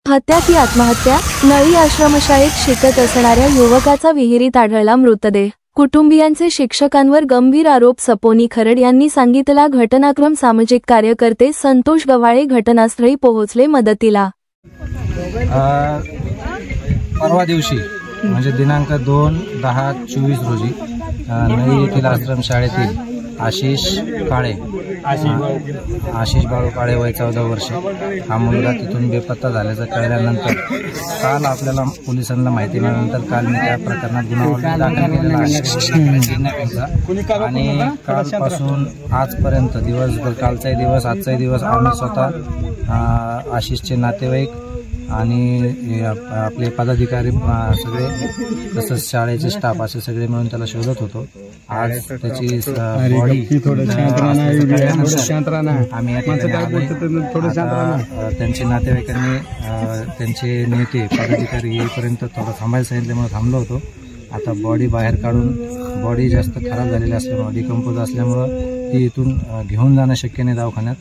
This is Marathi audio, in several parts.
हत्या की आत्महत्या? नळी आश्रमशाळेत शिकत असणाऱ्या युवकाचा विहिरीत आढळला मृतदेह. कुटुंबियांचे शिक्षकांवर गंभीर आरोप. सपोनी खरड यांनी सांगितला घटनाक्रम. सामाजिक कार्यकर्ते संतोष गव्हाळे घटनास्थळी पोहोचले मदतीला. परवा दिवशी म्हणजे दिनांक 2/10/24 रोजी नळी येथील आश्रमशाळेतील आशिष बाळू काळे वय 14 वर्ष हा मुलगा तिथून बेपत्ता झाल्याचं कळल्यानंतर काल आपल्याला पोलिसांना माहिती मिळाल्यानंतर काल मी त्या प्रकरणात गुन्हा दाखल केलेला आहे आणि कालपासून आजपर्यंत दिवसभर कालचाही दिवस आजचाही दिवस आम्ही स्वतः आशिषचे नातेवाईक आणि आपले पदाधिकारी सगळे तसंच शाळेचे स्टाफ असे सगळे मिळून त्याला शोधत होतो. आज त्याची बॉडी आम्ही या त्यांचे नातेवाईकांनी त्यांचे नेते पदाधिकारी येईपर्यंत थोडं थांबायला सांगितल्यामुळे थांबलो होतो. आता बॉडी बाहेर काढून बॉडी जास्त खराब झालेली असल्यामुळे डिकम्पोज असल्यामुळं ती इथून घेऊन जाणं शक्य नाही दवाखान्यात.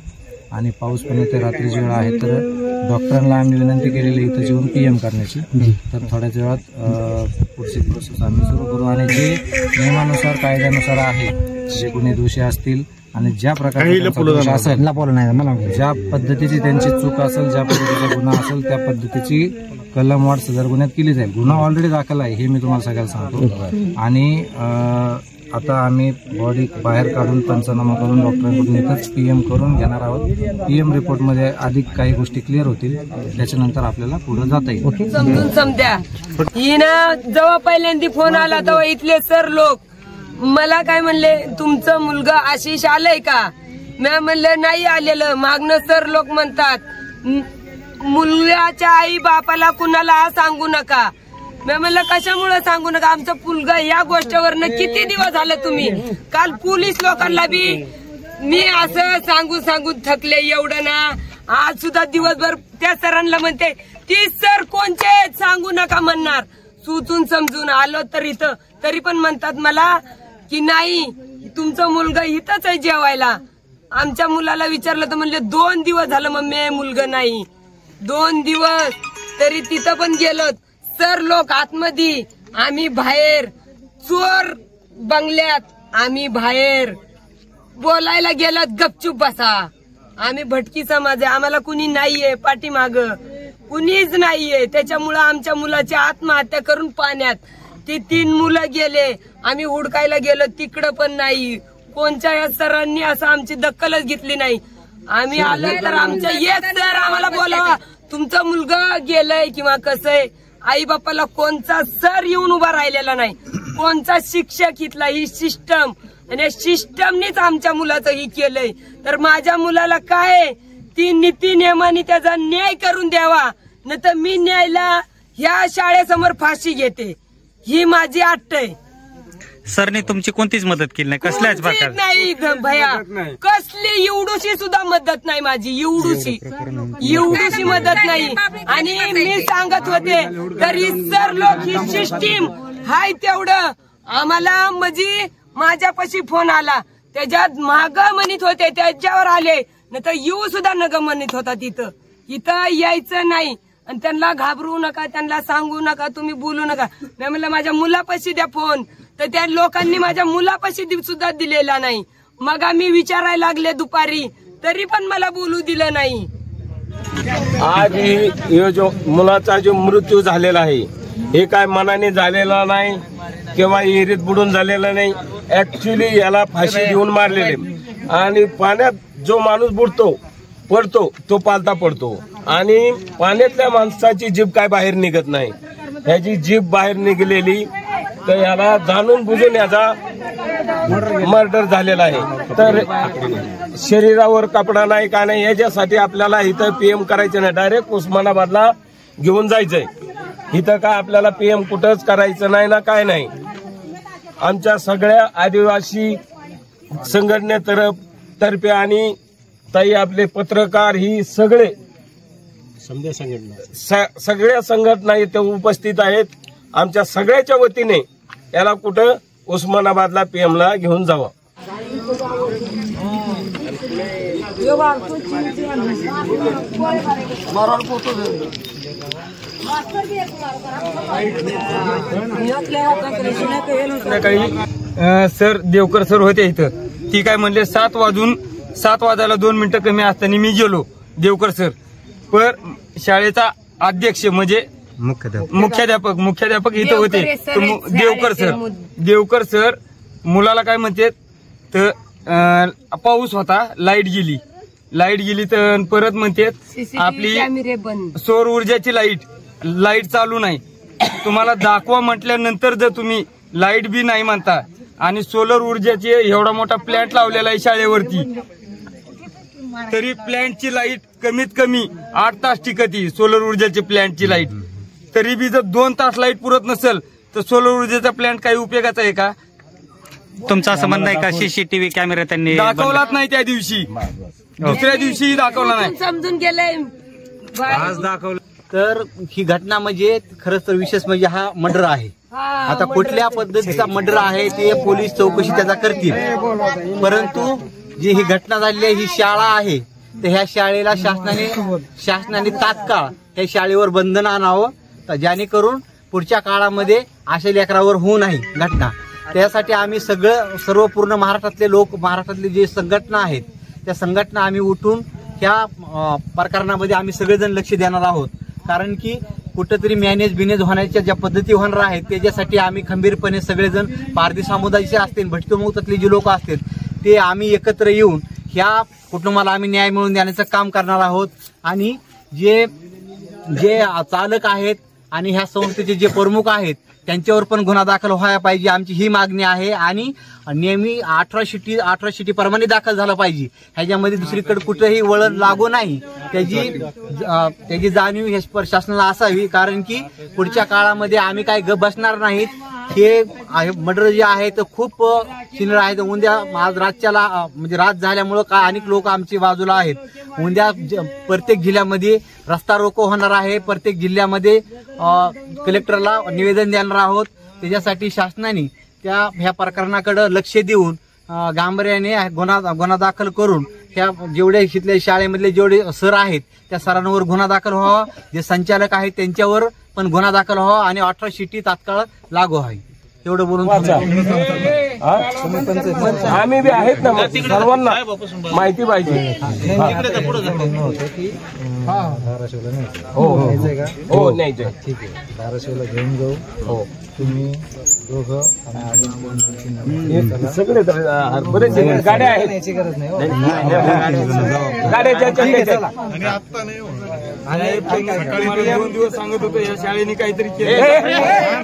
आणि पाऊस पण इथे रात्रीची वेळ आहे तर डॉक्टरांना आम्ही विनंती केलेली इथं जेवून PM करण्याची. तर थोड्याच वेळात पुढची प्रोसेस आम्ही सुरू करू आणि जे नियमानुसार कायद्यानुसार आहे जे गुन्हे दोषी असतील आणि ज्या प्रकारे असेल ज्या पद्धतीची त्यांची चूक असेल ज्या पद्धतीचा गुन्हा असेल त्या पद्धतीची कलमवाढ सदर गुन्ह्यात केली जाईल. गुन्हा ऑलरेडी दाखल आहे हे मी तुम्हाला सगळ्याला सांगतो. आणि आता आम्ही बॉडी बाहेर काढून पंचनामा करून डॉक्टरांकडून इथंच PM करून घेणार आहोत. PM रिपोर्टमध्ये अधिक काही गोष्टी क्लिअर होतील त्याच्यानंतर आपल्याला पुढे जाता येईल. समजून समजा हिनं जेव्हा पहिल्यांदा फोन आला तेव्हा इथले सर लोक मला काय म्हणले तुमचं मुलगा आशिष आलंय का? मी म्हणलं नाही आलेलं. मागणं सर लोक म्हणतात मुलगाच्या आई बापाला कुणाला सांगू नका. मी म्हणलं कशामुळे सांगू नका? आमचं मुलगा या गोष्टीवरनं किती दिवस झालं तुम्ही काल पोलीस लोकांना बी मी असं सांगून थकले एवढं ना. आज सुद्धा दिवसभर त्या सरांना म्हणते ती सर कोणचे सांगू नका म्हणणार. सुचून समजून आलो तर इथं तरी पण म्हणतात मला की नाही तुमचा मुलगा इथंच आहे जेवायला. आमच्या मुलाला विचारलं तर म्हणले 2 दिवस झालं मम्मी मुलगा नाही. 2 दिवस तरी तिथं पण गेलो. सर लोक आतमध्ये आम्ही बाहेर. चोर बंगल्यात आम्ही बाहेर. बोलायला गेलात गपचूप बसा. आम्ही भटकी समाज आहे. आम्हाला कुणी नाहीये पाठीमाग कुणीच नाहीये. त्याच्यामुळं आमच्या मुलाची आत्महत्या करून पाण्यात ती 3 मुलं गेले. आम्ही हुडकायला गेलो तिकडं पण नाही. कोणत्या या सरांनी असं आमची दखलच घेतली नाही. आम्ही आलो तर आमच्या एक सर आम्हाला बोलावा तुमचा मुलगा गेलाय किंवा कसं आहे. आई बापाला कोणता सर येऊन उभा राहिलेला नाही. कोणता शिक्षक इथला. ही सिस्टम आणि सिस्टमनीच आमच्या मुलाचं ही केलंय. तर माझ्या मुलाला काय ती नीती नियमाने त्याचा न्याय करून द्यावा. नाही तर मी न्यायला ह्या शाळेसमोर फाशी घेते. ही माझी अट आहे. सरने तुमची कोणतीच मदत केली नाही कसल्याच प्रकार नाही भया. कसली एवढूशी सुद्धा मदत नाही माझी. एवढूशी मदत नाही. आणि मी सांगत होते तरी सर लोक ही सिस्टीम हाय तेवढं आम्हाला म्हणजे माझ्यापाशी फोन आला त्याच्यात माग म्हणत होते त्याच्यावर आले नाही तर येऊ सुद्धा नग म्हणत होता. इथं यायचं नाही आणि त्यांना घाबरू नका त्यांना सांगू नका तुम्ही बोलू नका. मी म्हणलं माझ्या मुलापाशी द्या फोन तर त्या लोकांनी माझ्या मुलापाशी सुद्धा दिलेला नाही. मग आम्ही विचारायला लागले दुपारी तरी पण मला बोलू दिलं नाही. आज हे जो मुलाचा जो मृत्यू झालेला आहे हे काय मनाने झालेला नाही किंवा विहिरीत बुडून झालेला नाही. ऍक्च्युली याला फाशी देऊन मारलेले. आणि पाण्यात जो माणूस पडतो तो पालता पडतो. आणि पाण्यातल्या माणसाची जीभ काय बाहेर निघत नाही. ह्याची जीभ बाहेर निघलेली तर याला जाणून बुजून याचा मर्डर झालेला आहे. तर शरीरावर कपडा नाही का नाही याच्यासाठी आपल्याला इथं PM करायचं नाही. डायरेक्ट उस्मानाबादला घेऊन जायचंय. इथं काय आपल्याला PM कुठंच करायचं नाही ना काय नाही. आमच्या सगळ्या आदिवासी संघटनेतर्फे आणि ताई आपले पत्रकार ही सगळ्या संघटना इथे उपस्थित आहेत. आमच्या सगळ्याच्या वतीने याला कुठं उस्मानाबादला PM घेऊन जावं. Eu संध्याकाळी सर देवकर सर होते इथं. ती काय म्हणले 7 वाजायला 2 मिनिटं कमी असताना मी गेलो देवकर सर. पण शाळेचा अध्यक्ष म्हणजे मुख्याध्यापक इथं होते. देवकर सर मुलाला काय म्हणते तर पाऊस होता, लाईट गेली तर परत म्हणते आपली सौर ऊर्जाची लाईट चालू नाही. तुम्हाला दाखवा म्हटल्यानंतर जर तुम्ही लाईट बी नाही म्हणता आणि सोलर ऊर्जाची एवढा मोठा प्लॅन्ट लावलेला आहे शाळेवरती, तरी प्लॅन्टची लाईट कमीत कमी 8 तास टिकती. सोलर ऊर्जाची प्लॅन्टची लाईट तरी बी जर 2 तास लाईट पुरत नसेल तर सोलर ऊर्जेचा प्लॅन्ट काही उपयोगाचा आहे का? तुमचं असं म्हणणं आहे का सीसीटीव्ही कॅमेरा त्यांनी दाखवलाच नाही त्या दिवशी, दुसऱ्या दिवशी दाखवला नाही. समजून गेलंय आज दाखवलं. तर ही घटना म्हणजे खरंच तर विशेष म्हणजे हा मर्डर आहे. आता कुठल्या पद्धतीचा मर्डर आहे ते पोलीस चौकशी त्याचा करतील, परंतु जी ही घटना झालेली आहे ही शाळा आहे, तर ह्या शाळेला शासनाने तात्काळ या शाळेवर बंधन आणावं, जेणेकरून पुढच्या काळामध्ये अशा लेकरावर होऊ नाही घटना. त्यासाठी आम्ही सर्व पूर्ण महाराष्ट्रातले जे संघटना आहेत त्या संघटना आम्ही उठून ह्या प्रकरणामध्ये आम्ही सगळेजण लक्ष देणार आहोत. कारण की कुठंतरी मॅनेज होण्याच्या ज्या पद्धती होणार आहेत त्याच्यासाठी आम्ही खंबीरपणे सगळेजण पारधी समुदायाचे असतील, भटकीमुक्तातले जे लोक असतील ते आम्ही एकत्र येऊन ह्या कुटुंबाला आम्ही न्याय मिळवून देण्याचं काम करणार आहोत. आणि जे चालक आहेत आणि ह्या संस्थेचे जे प्रमुख आहेत त्यांच्यावर पण गुन्हा दाखल व्हायला पाहिजे, आमची ही मागणी आहे. आणि नेहमी 18 शिटी प्रमाणे दाखल झाला पाहिजे. ह्याच्यामध्ये दुसरीकडे कुठेही वळण लागू नाही त्याची जाणीव ह्या प्रशासनाला असावी. कारण की पुढच्या काळामध्ये आम्ही काय गप बसणार नाहीत. हे मर्डर जे आहे तर खूप सिनियर आहेत. उद्या आज म्हणजे रात झाल्यामुळं काय अनेक लोक आमची बाजूला आहेत. उद्या प्रत्येक जिल्ह्यामध्ये रस्ता रोको होणार आहे, प्रत्येक जिल्ह्यामध्ये कलेक्टरला निवेदन देणार आहोत. त्याच्यासाठी शासनाने ह्या प्रकरणाकडे लक्ष देऊन गांभीर्याने गुन्हा दाखल करून ह्या जेवढे इथल्या शाळेमधले जेवढे सर आहेत त्या सरांवर गुन्हा दाखल व्हावा, जे संचालक आहेत त्यांच्यावर पण गुन्हा दाखल व्हावा आणि 18 शिटी तात्काळ लागू आहे. एवढं बोलून आम्ही बी आहेत ना, सर्वांना माहिती पाहिजे. हो नाही ठीक आहे, धाराशिवला घेऊन जाऊ. हो तुम्ही दोघं सगळे बरेच गाड्या आहेत, याची गरज नाही. गाड्या आणि 2 दिवस सांगत होतो या शाळेने काहीतरी केलं.